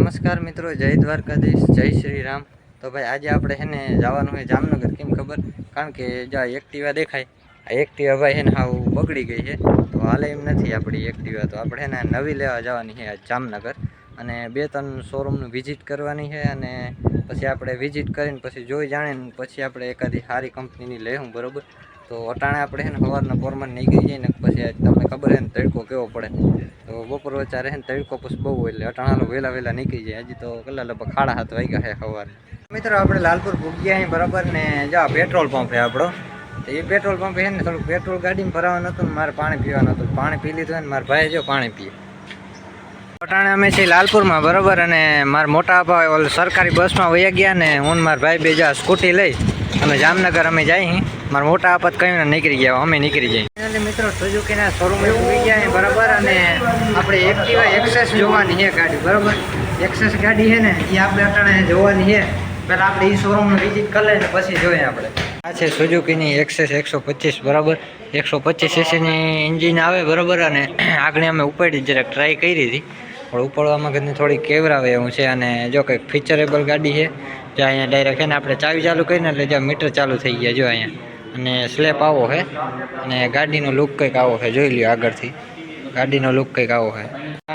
નમસ્કાર મિત્રો, જય દ્વારકાધીશ, જય શ્રી રામ। તો ભાઈ આજે આપણે છે ને જવાનું હોય જામનગર। કેમ ખબર? કારણ કે જો એક્ટિવા દેખાય, આ એક્ટિવા ભાઈ છે ને હાવ બગડી ગઈ છે, તો હાલે એમ નથી આપણી એક્ટિવા। તો આપણે છે ને નવી લેવા જવાની છે જામનગર, અને 2-3 શોરૂમનું વિઝિટ કરવાની છે, અને પછી આપણે વિઝિટ કરીને પછી જોઈ જાણીને પછી આપણે એકાદી સારી કંપનીની લેવું, બરાબર। તો અટાણે આપણે છે ને સવારના પોરમાં નીકળી જઈએ ને પછી તમને ખબર છે ને તડકો કેવો પડે, તો બપોર વચ્ચે રહે ને તડકો પછી બહુ એટલે અટાણાનો વહેલા નીકળી જાય। હજી તો કેટલા લગભગ 7:30 વાગ્યા છે સવારે। મિત્રો આપણે લાલપુર પૂગ્યા અહીં, બરાબર ને જા પેટ્રોલ પંપ છે આપણો। તો એ પેટ્રોલ પંપ છે ને થોડું પેટ્રોલ ગાડીમાં ભરાવાનું હતું ને મારે પાણી પીવાનું હતું। પાણી પી લીધું ને મારા ભાઈ જો પાણી પીએ। અટાણે અમે છીએ લાલપુરમાં, બરાબર, અને મારા મોટા ભાઈ ઓલ સરકારી બસમાં વયા ગયા ને હું મારા ભાઈ બે જા સ્કૂટી લઈ અમે જામનગર અમે જઈએ। મારા મોટા આપત કહીને નીકળી ગયા, અમે નીકળી જઈએ। ફાઇનલી મિત્રો સુઝુકીના શોરૂમે ઉભી ગયા છે, બરાબર, અને આપણે એક્ટિવા એક્સેસ જોવાની છે ગાડી, બરાબર। એક્સેસ ગાડી છે ને એ આપણે અટાણે જોવાની છે। પહેલાં આપણે એ શોરૂમનું વિઝિટ કરી લઈએ ને પછી જોઈએ આપણે। આ છે સુઝુકીની એક્સેસ 125, બરાબર। 125 સીસીની એન્જિન આવે, બરાબર, અને આગળ અમે ઉપાડી જરાક ટ્રાય કરી હતી, પણ ઉપાડવામાં કંઈ થોડી કેવરાવે એવું છે। અને જો કંઈક ફીચરેબલ ગાડી છે, જો અહીંયા ડાયરેક્ટ છે ને આપણે ચાવી ચાલુ કરીને એટલે જો મીટર ચાલુ થઈ ગયા જો અહીંયા, અને સ્લેપ આવો છે, અને ગાડીનો લુક કંઈક આવો છે, જોઈ લ્યો આગળથી ગાડીનો લુક કંઈક આવો છે।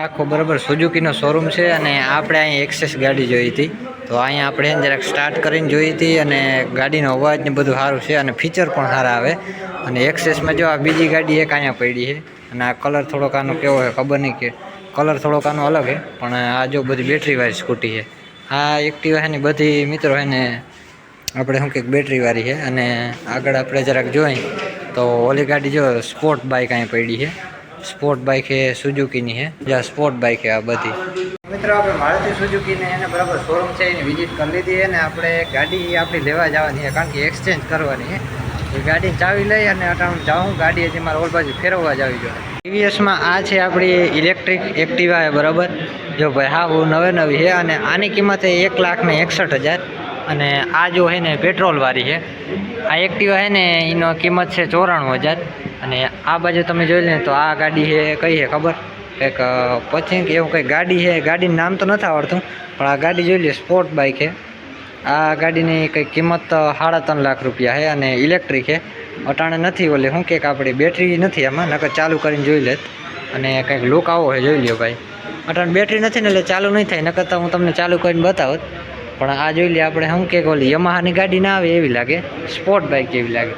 આખો બરાબર સુઝુકીનો શોરૂમ છે, અને આપણે અહીંયા એક્સેસ ગાડી જોઈ હતી, તો અહીંયા આપણે જરાક સ્ટાર્ટ કરીને જોઈ હતી, અને ગાડીનો અવાજ ને બધું સારું છે, અને ફીચર પણ સારા આવે। અને એક્સેસમાં જો આ બીજી ગાડી એક અહીંયા પડી છે, અને આ કલર થોડોક આનો કેવો છે ખબર નહીં, કે કલર થોડોક આનો અલગ છે, પણ આ જો બધી બેટરીવાળી સ્કૂટી છે। આ એક્ટિવા છે ને બધી મિત્રો છે ને આપણે શું કંઈક બેટરીવાળી છે। અને આગળ આપણે જરાક જોઈ તો ઓલી ગાડી જો સ્પોર્ટ બાઇક અહીં પડી છે, સ્પોર્ટ બાઇક છે સુઝુકીની છે, જ્યાં સ્પોર્ટ બાઇક છે આ બધી। મિત્રો આપણે મારુતિ સુઝુકીને એને બરાબર શોરૂમ છે એની વિઝિટ કરી લીધી છે, અને આપણે ગાડી આપણી લેવા જવાની છે, કારણ કે એક્સચેન્જ કરવાની છે। એ ગાડી ચાવી લઈ અને અટાણું જાઉં, ગાડી હજી મારે ઓલ બાજુ ફેરવવા જ આવી જોઈએ। ટીવીએસમાં આ છે આપણી ઇલેક્ટ્રિક એક્ટિવા છે, બરાબર, જો ભાઈ હા બહુ નવી છે, અને આની કિંમત 1,61,000, અને આ જો છે ને પેટ્રોલવાળી છે। આ એક્ટિવા છે ને એનો કિંમત છે 94,000, અને આ બાજુ તમે જોઈ લે તો આ ગાડી છે કઈ છે ખબર, કંઈક પછી કે એવું કંઈક ગાડી છે, ગાડીનું નામ તો નથી આવડતું, પણ આ ગાડી જોઈ લે સ્પોર્ટ બાઇક છે। આ ગાડીની કંઈક કિંમત 3.5 લાખ રૂપિયા છે, અને ઇલેક્ટ્રિક છે। અટાણે નથી ઓલે શું કંઈક આપણી બેટરી નથી આમાં, નકર ચાલુ કરીને જોઈ લેત, અને કંઈક લુક આવો છે, જોઈ લ્યો ભાઈ। અટાણે બેટરી નથી ને એટલે ચાલુ નહીં થાય, નકર તો હું તમને ચાલુ કરીને બતાવત, પણ આ જોઈ લે આપણે શું કંઈક ઓલી યમાહાની ગાડી ના આવે એવી લાગે, સ્પોર્ટ બાઇક જેવી લાગે।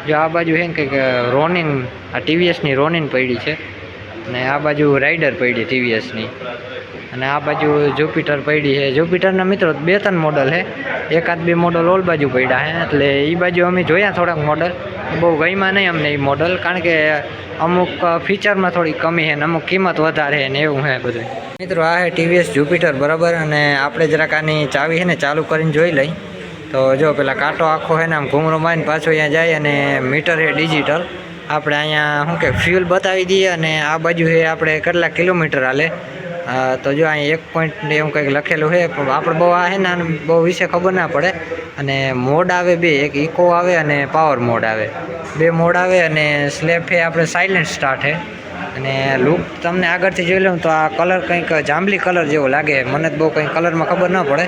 જો આ બાજુ છે ને કંઈક રોનિન, આ ટીવીએસની રોનિન પડી છે, અને આ બાજુ રાઇડર પડી ટીવીએસની, અને આ બાજુ જુપિટર પડી છે। જુપિટરના મિત્રો 2-3 મોડલ છે, 1-2 મોડલ ઓલ બાજુ પડ્યા છે, એટલે એ બાજુ અમે જોયા થોડાક મોડલ, બહુ ગમ્યા નહીં અમને એ મોડલ, કારણ કે અમુક ફીચરમાં થોડી કમી છે ને અમુક કિંમત વધારે છે ને એવું છે બધું। મિત્રો આ છે ટીવીએસ જુપિટર, બરાબર, અને આપણે જરાક આની ચાવી છે ને ચાલુ કરીને જોઈ લઈ તો જો પેલા કાંટો આખો છે ને આમ ઘૂમરો મારીને પાછો અહીંયા જાય, અને મીટર છે ડિજિટલ, આપણે અહીંયા શું કે ફ્યુલ બતાવી દઈએ, અને આ બાજુ છે આપણે કેટલા કિલોમીટર હાલે, તો જો અહીં 1 પોઈન્ટ એવું કંઈક લખેલું છે, પણ આપણે બહુ આ છે ને બહુ વિશે ખબર ના પડે। અને મોડ આવે 2, એક ઇકો આવે અને પાવર મોડ આવે, 2 મોડ આવે, અને સ્લેપ છે આપણે સાયલેન્ટ સ્ટાર્ટ છે। અને લુક તમને આગળથી જોઈ લઉં તો આ કલર કંઈક જાંબલી કલર જેવો લાગે, મને તો બહુ કંઈ કલરમાં ખબર ના પડે,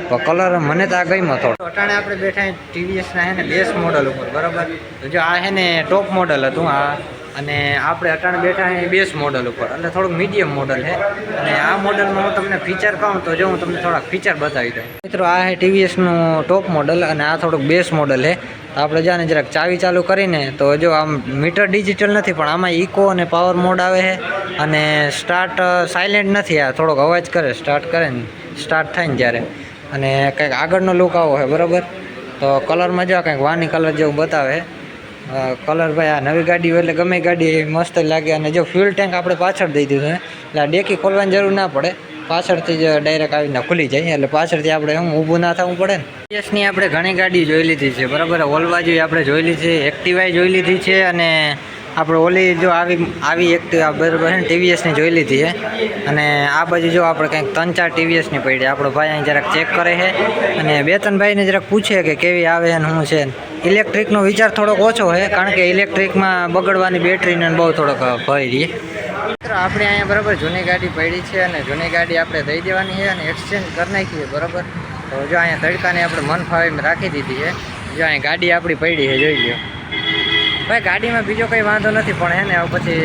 તો કલર મને તો આ ગમ્યો થોડો। અટાણે આપણે બેઠા ટીવીએસના છે ને બેસ મોડલ ઉપર, બરાબર, તો જો આ છે ને ટોપ મોડલ હતું આ, અને આપણે અટાણે બેઠા અહીં બેસ મોડલ ઉપર, એટલે થોડુંક મીડિયમ મોડલ છે। અને આ મોડલમાં હું તમને ફીચર કહું તો જો હું તમને થોડાક ફીચર બતાવી દઉં। મિત્રો આ છે ટીવીએસનું ટોપ મોડલ, અને આ થોડુંક બેસ મોડલ છે। તો આપણે જાને જરાક ચાવી ચાલુ કરીને તો જો આમ મીટર ડિજિટલ નથી, પણ આમાં ઇકો અને પાવર મોડ આવે છે, અને સ્ટાર્ટ સાયલેન્ટ નથી, આ થોડોક અવાજ કરે સ્ટાર્ટ કરે ને સ્ટાર્ટ થાય ને જ્યારે, અને કંઈક આગળનો લુક આવો છે, બરાબર। તો કલરમાં જો કંઈક વાની કલર જેવું બતાવે કલર, ભાઈ આ નવી ગાડી હોય એટલે ગમે ગાડી મસ્ત લાગે। અને જો ફ્યુલ ટેન્ક આપણે પાછળ દઈ દીધું છે, એટલે આ ડેકી ખોલવાની જરૂર ના પડે, પાછળથી જ ડાયરેક્ટ આવીને ખુલી જાય, એટલે પાછળથી આપણે શું ઊભું ના થવું પડે ને। ટીવીએસની આપણે ઘણી ગાડી જોઈ લીધી છે, બરાબર, ઓલવાજી આપણે જોઈ લીધી છે, એક્ટિવાય જોઈ લીધી છે, અને આપણે ઓલી જો આવી એક્ટિવા બરાબર છે ને ટીવીએસની જોઈ લીધી છે। અને આ બાજુ જો આપણે કંઈક 3-4 ટીવીએસની પડી, આપણો ભાઈ અહીં જરાક ચેક કરે છે, અને 2-3 ભાઈને જરાક પૂછે કે કેવી આવે છે ને શું છે। ઇલેક્ટ્રિકનો વિચાર થોડોક ઓછો છે, કારણ કે ઇલેક્ટ્રિકમાં બગડવાની બેટરીને બહુ થોડોક ભય રહે, મિત્રો આપણે અહીંયા બરાબર જૂની ગાડી પડી છે અને જૂની ગાડી આપણે દઈ દેવાની છે અને એક્સચેન્જ કરી નાખીએ બરાબર. તો જો અહીંયા તડકાને આપણે મન ફાવે એમ રાખી દીધી છે. જો અહીંયા ગાડી આપણી પડી છે, જોઈ લો ભાઈ. ગાડીમાં બીજો કંઈ વાંધો નથી, પણ હે ને હવે પછી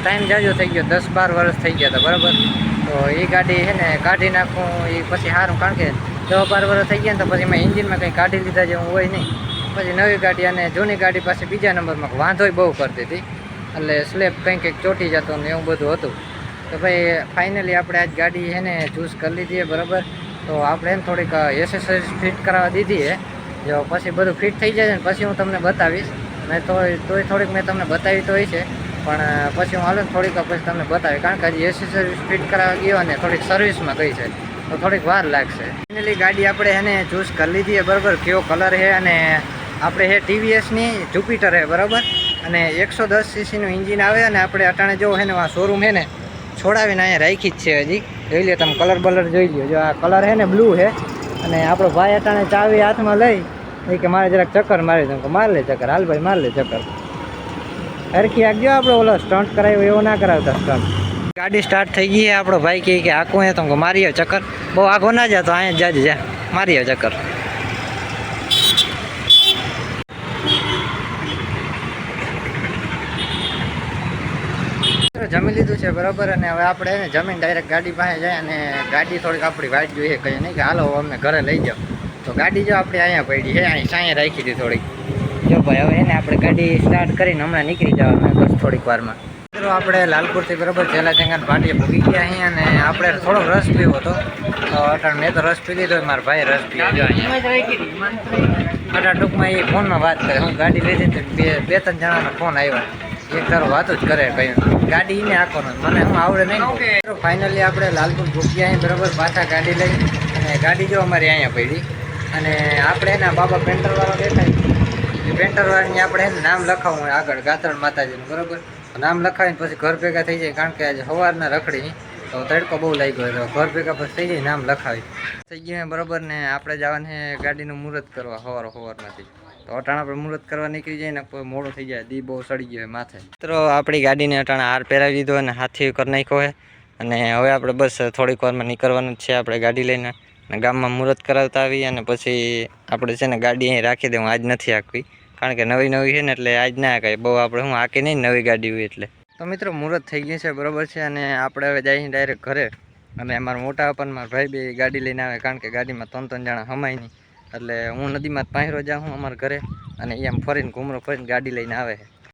ટાઈમ જાજો થઈ ગયો, 10-12 વર્ષ થઈ ગયા હતા બરાબર. તો એ ગાડી છે ને કાઢી નાખવું એ પછી સારું, કારણ કે 10-12 વર્ષ થઈ ગયા ને તો પછી એમાં એન્જિનમાં કંઈ કાઢી લીધા જેવું હોય નહીં. પછી નવી ગાડી અને જૂની ગાડી પાસે બીજા નંબરમાં વાંધોય બહુ કરતી હતી, એટલે સ્લેબ કંઈક ચોટી જતો ને એવું બધું હતું. તો ભાઈ ફાઇનલી આપણે આજ ગાડી છે ને ચૂઝ કરી લીધી બરાબર. તો આપણે એને થોડીક એસેસરીઝ ફિટ કરાવવા દીધી છે. જો પછી બધું ફિટ થઈ જાય ને પછી હું તમને બતાવીશ. મેં તોય થોડીક મેં તમને બતાવી તો હોય છે, પણ પછી હું હાલો થોડીક પછી તમને બતાવી, કારણ કે હજી એસેસરીઝ ફિટ કરાવવા ગયો અને થોડીક સર્વિસમાં ગઈ છે તો થોડીક વાર લાગશે. ફાઇનલી ગાડી આપણે એને ચૂઝ કરી લીધી છે બરાબર. કયો કલર છે અને આપણે છે TVSની જુપિટર છે બરાબર. અને 110 સીસીનું એન્જિન આવે અને આપણે અટાણે જો છે ને આ શોરૂમ છે ને છોડાવીને અહીંયા રાખી જ છે હજી. જોઈ લો તમે, કલર બલર જોઈ લો. જો આ કલર છે ને બ્લુ છે અને આપણો ભાઈ અટાણે ચાવી હાથમાં લઈ એ કે મારે જરાક ચક્કર મારી દઉં. માર લે ચક્કર, હાલ ભાઈ માર લે ચક્કર. હરખી આગજો, આપણે ઓલો સ્ટન્ટ કરાવ્યો એવો ના કરાવતા સ્ટન્ટ. ગાડી સ્ટાર્ટ થઈ ગઈ છે. આપણો ભાઈ કહે કે આખું હે તો મારી આવ ચક્કર. બહુ આગો ના જાય તો અહીંયા જાજે જા, મારી આવ ચક્કર. જમી લીધું છે બરાબર. અને હવે આપણે જમીન ડાયરેક્ટ ગાડી પાસે જાય અને ગાડી થોડીક આપણી વાઇટ જોઈએ, કહીએ નહીં કે હાલો અમને ઘરે લઈ જાઓ. તો ગાડી જો આપણે અહીંયા પડી છે, અહીં સાંયે રાખી હતી થોડીક. જો ભાઈ હવે એને આપણે ગાડી સ્ટાર્ટ કરીને હમણાં નીકળી જવાનું બસ થોડીક વારમાં. મિત્રો આપણે લાલપુરથી બરાબર જેલા ચંગાન પાટીએ ભૂગી ગયા અહીંયા, અને આપણે થોડોક રસ પીવો હતો. તો અટાણ મેં તો રસ પી લીધો, મારા ભાઈ રસ પીવો. જો અહીંયા અટાણ ટૂંકમાં એ ફોનમાં વાત કરે. હું ગાડી લીધી તો બે ત્રણ જણાનો ફોન આવ્યો, એક તારો વાતો જ કરે કહ્યું ગાડી એને આખો મને હું આવડે નહીં. ફાઇનલી આપણે લાલપુર ભૂગ્યા અહીં બરાબર પાછા ગાડી લઈ, અને ગાડી જો અમારી અહીંયા પડી. અને આપણે એના બાબા પેન્ટરવાળો દેખાય, એ પેન્ટરવાળાની આપણે એને નામ લખાવવું હોય આગળ ગાત્રણ માતાજીનું બરાબર. નામ લખાવીને પછી ઘર ભેગા થઈ જાય, કારણ કે આજે સવારના રખડી તો તડકો બહુ લાગ્યો હતો. ઘર ભેગા પછી થઈ જાય, નામ લખાવી થઈ ગયું બરાબર. ને આપણે જવાનું છે ગાડીનું મુહૂર્ત કરવા સવારમાંથી. તો અટાણા આપણે મુહૂર્ત કરવા નીકળી જાય ને કોઈ મોડું થઈ જાય, દી બહુ સડી ગયો માથે. મિત્રો આપણી ગાડીને અટાણા હાર પહેરાવી દીધો અને હાથથી કરી નાખ્યો હોય. અને હવે આપણે બસ થોડીક વારમાં નીકળવાનું જ છે આપણે ગાડી લઈને. અને ગામમાં મુહૂર્ત કરાવતા આવી અને પછી આપણે છે ને ગાડી અહીં રાખી દઉં. આજ નથી હાંકવી, કારણ કે નવી નવી છે ને એટલે આજ ના હાંકાય. બહુ આપણે હું હાંકી નહીં નવી ગાડી હોય એટલે. તો મિત્રો મુહૂર્ત થઈ ગયું છે બરાબર છે. અને આપણે હવે જઈએ ડાયરેક્ટ ઘરે. અને મારા મોટા પણ મારા ભાઈ બે ગાડી લઈને આવે, કારણ કે ગાડીમાં 3-3 જણા હમાય નહીં. એટલે હું નદીમાં જ પાંહેરો જાઉં હું અમારા ઘરે, અને એમ ફરીને ઘૂમરો ફરીને ગાડી લઈને આવે છે.